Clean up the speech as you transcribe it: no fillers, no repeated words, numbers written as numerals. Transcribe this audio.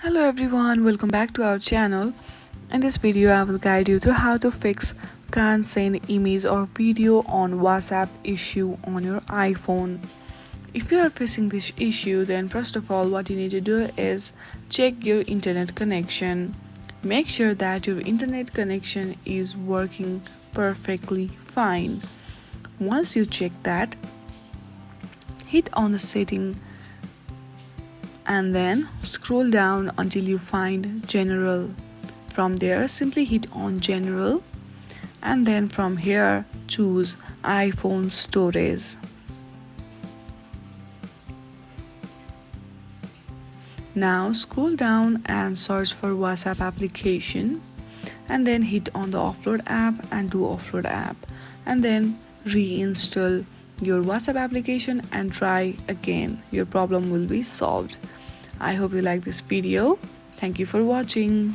Hello everyone, welcome back to our channel. In this video I will guide you through how to fix can't send image or video on WhatsApp issue on your iPhone. If you are facing this issue, then first of all what you need to do is check your internet connection. Make sure that your internet connection is working perfectly fine. Once you check that, hit on the setting and then scroll down until you find general. From there simply hit on general and then from here choose iPhone storage. Now scroll down and search for WhatsApp application and then hit on the offload app and do offload app and then reinstall your WhatsApp application and try again. Your problem will be solved. I hope you like this video. Thank you for watching.